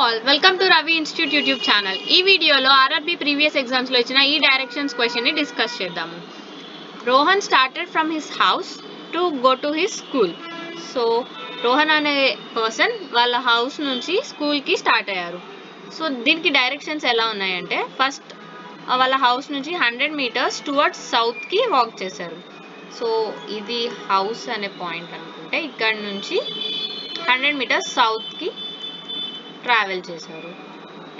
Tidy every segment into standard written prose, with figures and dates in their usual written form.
all, welcome to Ravi Institute YouTube channel. ఈ వీడియోలో RRB previous exams లో ఇచ్చిన ఈ డైరెక్షన్స్ క్వశ్చన్ ని డిస్కస్ చేద్దాము. Rohan started from his house to go to his school. So Rohan అనే పర్సన్ వాళ్ళ హౌస్ నుంచి స్కూల్ కి స్టార్ట్ అయ్యారు. సో దీనికి డైరెక్షన్స్ ఎలా ఉన్నాయంటే, ఫస్ట్ వాళ్ళ హౌస్ నుంచి 100 మీటర్స్ టువర్డ్స్ సౌత్ కి వాక్ చేశారు. సో ఇది హౌస్ అనే పాయింట్ అనుకుంటే ఇక్కడ నుంచి 100 మీటర్స్ సౌత్ కి ట్రావెల్ చేశారు.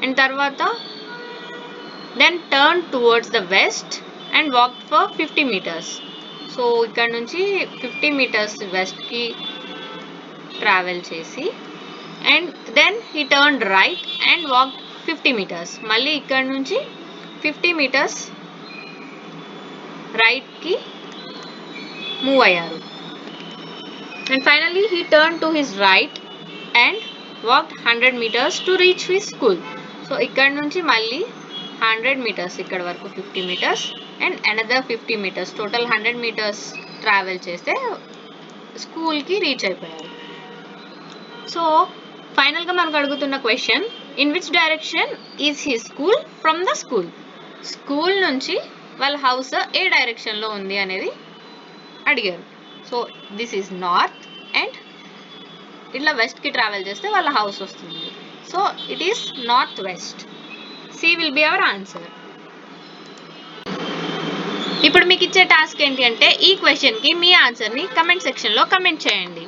అండ్ తర్వాత then turn towards the west and walk for 50 metres. So ఇక్కడ నుంచి 50 మీటర్స్ వెస్ట్కి ట్రావెల్ చేసి and then he turn right and walk 50 metres. మళ్ళీ ఇక్కడ నుంచి 50 మీటర్స్ రైట్కి మూవ్ అయ్యారు. And finally he turn to his right and walked 100 meters to reach his school. So ఇక్కడ నుంచి మళ్ళీ 100 meters ఇక్కడ వరకు 50 meters and another 50 meters total 100 meters travel చేస్తే స్కూల్కి రీచ్ అయిపోయారు. సో ఫైనల్గా మనకు అడుగుతున్న question, in which direction is he school from the school. School నుంచి వాళ్ళ హౌస్ ఏ డైరెక్షన్లో ఉంది అనేది అడిగారు. So this is north and ఇట్లా వెస్ట్కి ట్రావెల్ చేస్తే వాళ్ళ హౌస్ వస్తుంది. So it is north west. సి విల్ బి అవర్ ఆన్సర్. ఇప్పుడు మీకు ఇచ్చే టాస్క్ ఏంటి అంటే, ఈ క్వశ్చన్కి మీ ఆన్సర్ని కమెంట్ సెక్షన్లో కమెంట్ చేయండి.